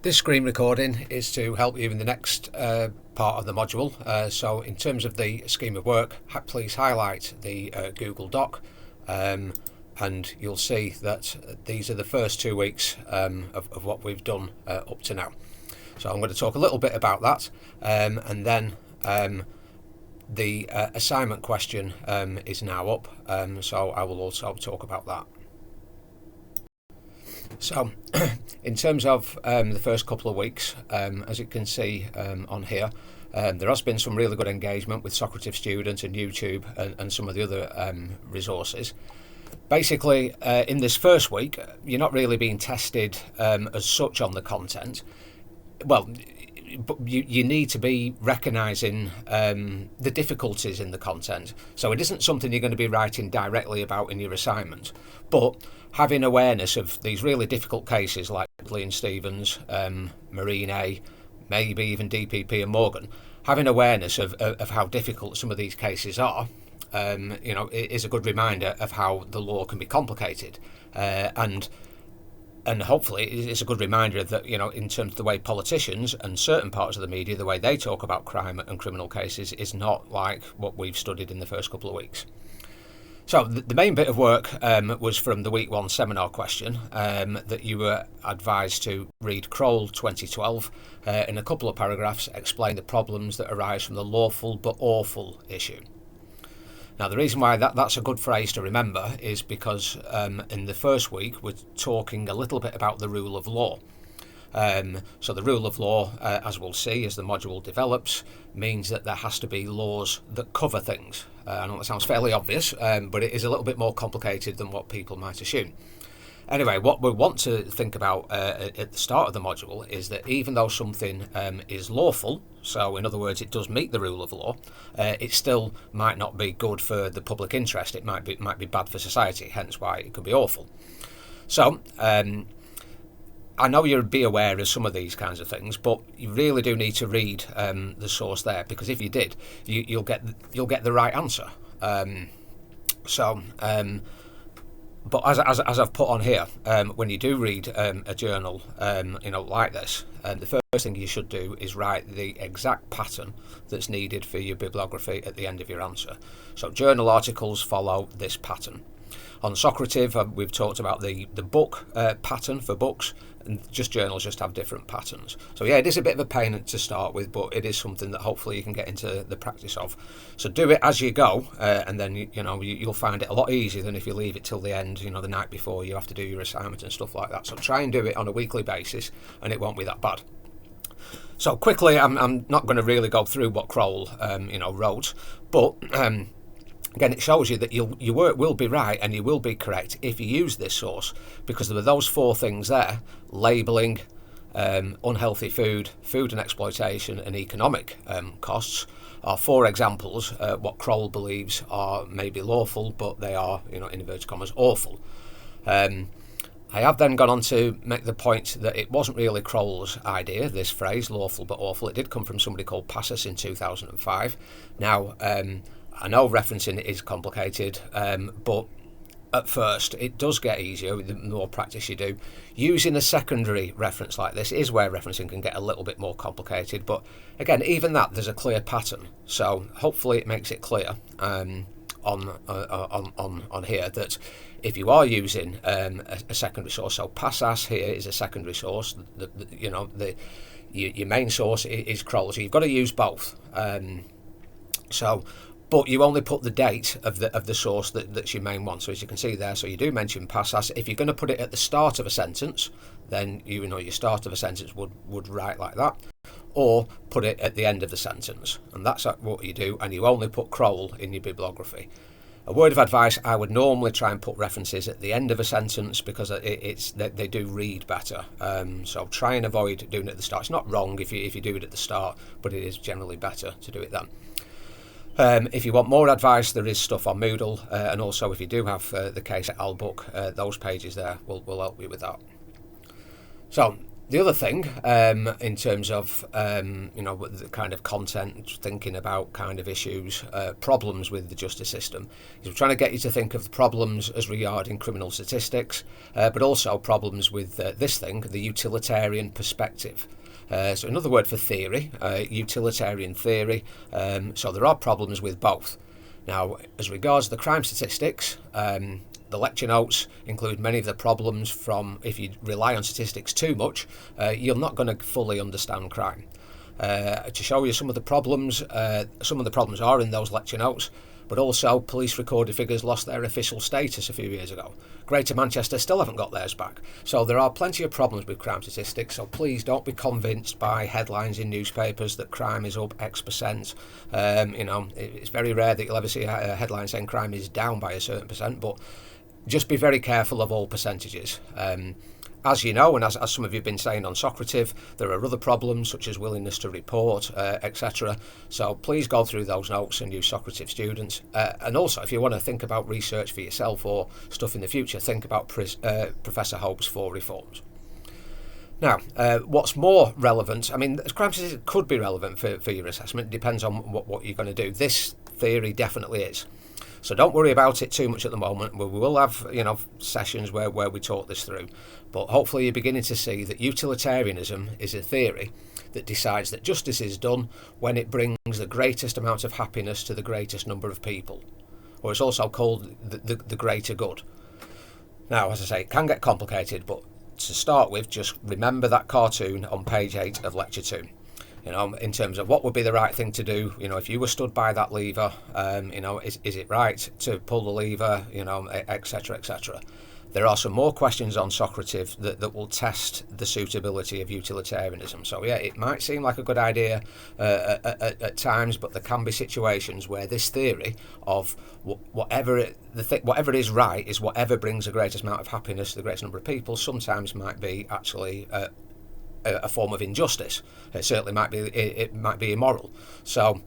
This screen recording is to help you in the next part of the module. So in terms of the scheme of work, please highlight the Google Doc and you'll see that these are the first 2 weeks of what we've done up to now. So I'm going to talk a little bit about that and then the assignment question is now up, so I will also talk about that. So, in terms of the first couple of weeks, as you can see on here, there has been some really good engagement with Socrative students and YouTube and some of the other resources. Basically, in this first week, you're not really being tested as such on the content. Well, but you need to be recognising the difficulties in the content. So it isn't something you're going to be writing directly about in your assignment, but having awareness of these really difficult cases like Leon Stevens, Marine A, maybe even DPP and Morgan, having awareness of how difficult some of these cases are, is a good reminder of how the law can be complicated, and hopefully it's a good reminder that, in terms of the way politicians and certain parts of the media, the way they talk about crime and criminal cases is not like what we've studied in the first couple of weeks. So the main bit of work was from the week 1 seminar question that you were advised to read Kroll 2012 in a couple of paragraphs, explain the problems that arise from the lawful but awful issue. Now, the reason why that's a good phrase to remember is because in the first week we're talking a little bit about the rule of law. So the rule of law, as we'll see as the module develops, means that there has to be laws that cover things. I know that sounds fairly obvious, but it is a little bit more complicated than what people might assume. Anyway, what we want to think about at the start of the module is that even though something is lawful, so in other words it does meet the rule of law, it still might not be good for the public interest. It might be bad for society, hence why it could be awful. So I know you'll be aware of some of these kinds of things, but you really do need to read the source there, because if you did, you'll get the right answer. But as I've put on here, when you do read a journal, like this, the first thing you should do is write the exact pattern that's needed for your bibliography at the end of your answer. So journal articles follow this pattern. On Socrative, we've talked about the book pattern for books, and journals just have different patterns. So yeah, it is a bit of a pain to start with, but it is something that hopefully you can get into the practice of. So do it as you go, and then you'll find it a lot easier than if you leave it till the end, the night before you have to do your assignment and stuff like that. So try and do it on a weekly basis, and it won't be that bad. So quickly, I'm not going to really go through what Kroll wrote, but again, it shows you that your work will be right and you will be correct if you use this source, because there were those 4 things there: labelling, unhealthy food and exploitation, and economic costs are 4 examples what Kroll believes are maybe lawful, but they are, in inverted commas, awful. I have then gone on to make the point that it wasn't really Kroll's idea, this phrase, lawful but awful. It did come from somebody called Passus in 2005. Now, I know referencing it is complicated, but at first it does get easier the more practice you do. Using a secondary reference like this is where referencing can get a little bit more complicated, but again, even that, there's a clear pattern. So hopefully it makes it clear on here that if you are using a secondary source, so Passus here is a secondary source, your main source is Kroll, so you've got to use both. But you only put the date of the source that's your main one. So as you can see there, so you do mention Passus. If you're going to put it at the start of a sentence, then your start of a sentence would write like that, or put it at the end of the sentence, and that's what you do. And you only put Kroll in your bibliography. A word of advice: I would normally try and put references at the end of a sentence because they do read better. So try and avoid doing it at the start. It's not wrong if you do it at the start, but it is generally better to do it then. If you want more advice, there is stuff on Moodle, and also if you do have the case at Al book, those pages there will help you with that. So The other thing, in terms of the kind of content, thinking about kind of issues, problems with the justice system, is we're trying to get you to think of the problems as regarding criminal statistics, but also problems with this thing, the utilitarian perspective. So another word for theory, utilitarian theory. So there are problems with both. Now, as regards the crime statistics, the lecture notes include many of the problems from, if you rely on statistics too much, you're not going to fully understand crime. To show you some of the problems are in those lecture notes, but also police recorded figures lost their official status a few years ago. Greater Manchester still haven't got theirs back. So there are plenty of problems with crime statistics, so please don't be convinced by headlines in newspapers that crime is up X%. It's very rare that you'll ever see a headline saying crime is down by a certain percent, but just be very careful of all percentages. As you know, and as some of you have been saying on Socrative, there are other problems such as willingness to report, etc. So please go through those notes and use Socrative students. And also, if you want to think about research for yourself or stuff in the future, think about Professor Hope's 4 reforms. Now, what's more relevant, I mean, crime statistics could be relevant for your assessment. It depends on what you're going to do. This theory definitely is. So don't worry about it too much at the moment. We will have, sessions where we talk this through. But hopefully you're beginning to see that utilitarianism is a theory that decides that justice is done when it brings the greatest amount of happiness to the greatest number of people. Or it's also called the greater good. Now, as I say, it can get complicated, but to start with, just remember that cartoon on page 8 of lecture 2. In terms of what would be the right thing to do, if you were stood by that lever, is it right to pull the lever, etc., etc. There are some more questions on Socrative that will test the suitability of utilitarianism. So yeah, it might seem like a good idea at times, but there can be situations where this theory of whatever is right is whatever brings the greatest amount of happiness to the greatest number of people sometimes might be actually a form of injustice. It certainly might be immoral. So,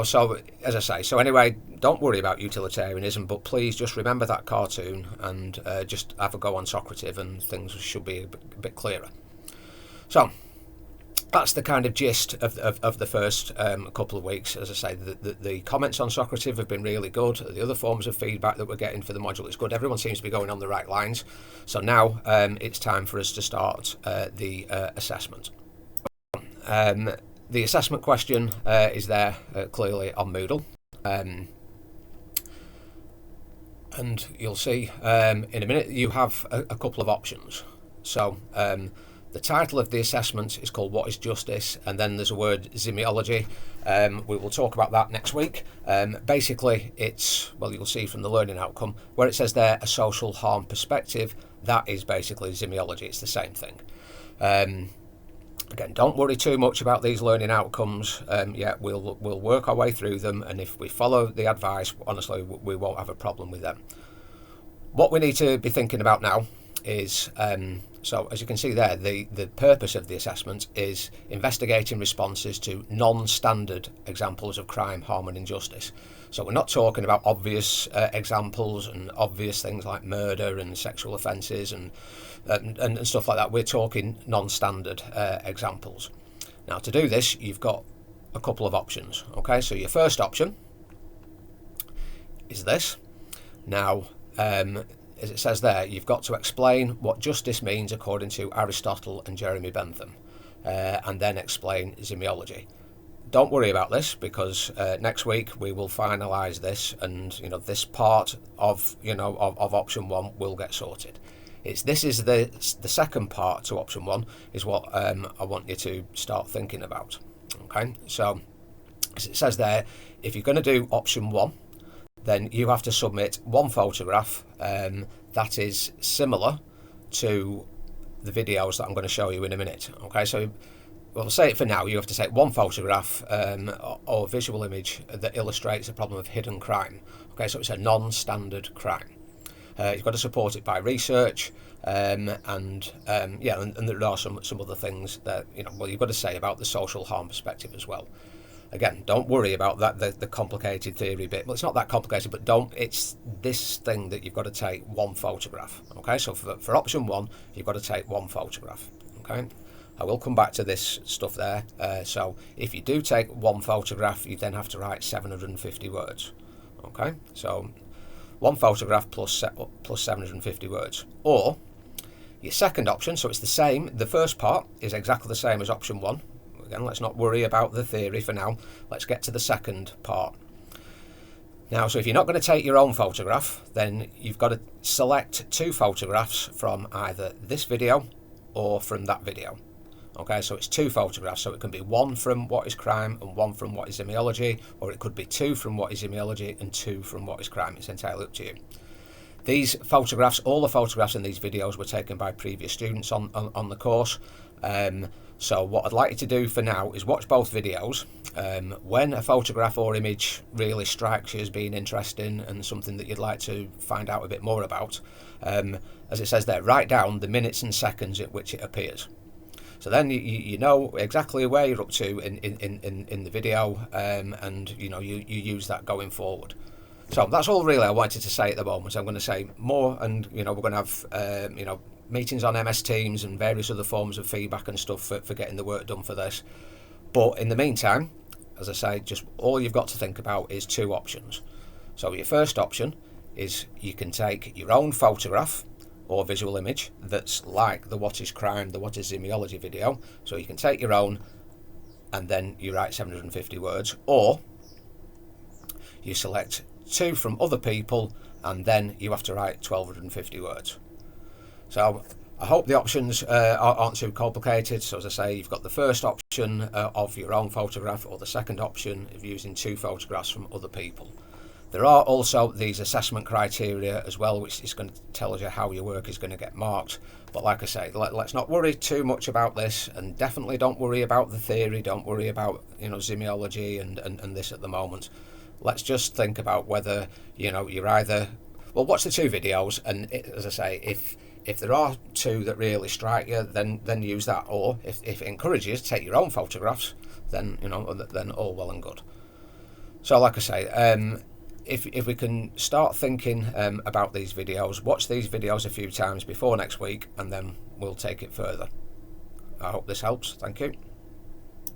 so as I say, so anyway, don't worry about utilitarianism, but please just remember that cartoon and just have a go on Socrative and things should be a bit clearer. So that's the kind of gist of the first couple of weeks. As I say, the comments on Socrative have been really good. The other forms of feedback that we're getting for the module is good. Everyone seems to be going on the right lines. So now it's time for us to start the assessment. The assessment question is there clearly on Moodle. And you'll see in a minute you have a couple of options. So the title of the assessment is called What is Justice? And then there's a word semiology. We will talk about that next week. Basically, it's, you'll see from the learning outcome, where it says there, a social harm perspective, that is basically semiology. It's the same thing. Again, don't worry too much about these learning outcomes. We'll work our way through them, and if we follow the advice, honestly, we won't have a problem with them. What we need to be thinking about now is, so as you can see there, the purpose of the assessment is investigating responses to non-standard examples of crime, harm and injustice. So we're not talking about obvious examples and obvious things like murder and sexual offences and stuff like that. We're talking non-standard examples. Now, to do this, you've got a couple of options. Okay, so your first option is this. Now, as it says there, you've got to explain what justice means according to Aristotle and Jeremy Bentham, and then explain semiology. Don't worry about this because next week we will finalise this, and this part of option 1 will get sorted. This is the second part to option 1 is what I want you to start thinking about. Okay, so as it says there, if you're going to do option 1, then you have to submit one photograph that is similar to the videos that I'm going to show you in a minute. Okay, so we'll say it for now. You have to take one photograph or visual image that illustrates a problem of hidden crime. Okay, so it's a non-standard crime. You've got to support it by research, and there are some other things that you've got to say about the social harm perspective as well. Again, don't worry about that the complicated theory bit. Well, it's not that complicated, but it's this thing that you've got to take one photograph. Okay, so for option 1, you've got to take one photograph. Okay, I will come back to this stuff there. So if you do take one photograph, you then have to write 750 words. Okay, so one photograph plus 750 words. Or your second option, so it's the same. The first part is exactly the same as option 1. Again, let's not worry about the theory for now. Let's get to the second part. Now, so if you're not going to take your own photograph, then you've got to select 2 photographs from either this video or from that video. Okay, so it's 2 photographs, so it can be 1 from What is Crime and 1 from What is Semiology, or it could be 2 from What is Semiology and 2 from What is Crime. It's entirely up to you. These photographs, all the photographs in these videos were taken by previous students on the course. So what I'd like you to do for now is watch both videos. When a photograph or image really strikes you as being interesting and something that you'd like to find out a bit more about, as it says there, write down the minutes and seconds at which it appears. So then you know exactly where you're up to in the video, and you use that going forward. So that's all really I wanted to say at the moment. I'm going to say more, and we're going to have meetings on MS Teams and various other forms of feedback and stuff for getting the work done for this. But in the meantime, as I say, just all you've got to think about is 2 options. So your first option is you can take your own photograph or visual image that's like the What is Crime, the What is Semiology video. So you can take your own and then you write 750 words, or you select 2 from other people and then you have to write 1250 words. So I hope the options aren't too complicated. So as I say, you've got the first option of your own photograph, or the second option of using 2 photographs from other people. There are also these assessment criteria as well, which is going to tell you how your work is going to get marked. But like I say, let's not worry too much about this, and definitely don't worry about the theory, don't worry about semiology and this at the moment. Let's just think about whether you're either, well, watch the 2 videos, and as I say, if there are 2 that really strike you, then use that. Or if it encourages you to take your own photographs, then then all well and good. So like I say, if we can start thinking about these videos, watch these videos a few times before next week, and then we'll take it further. I hope this helps. Thank you.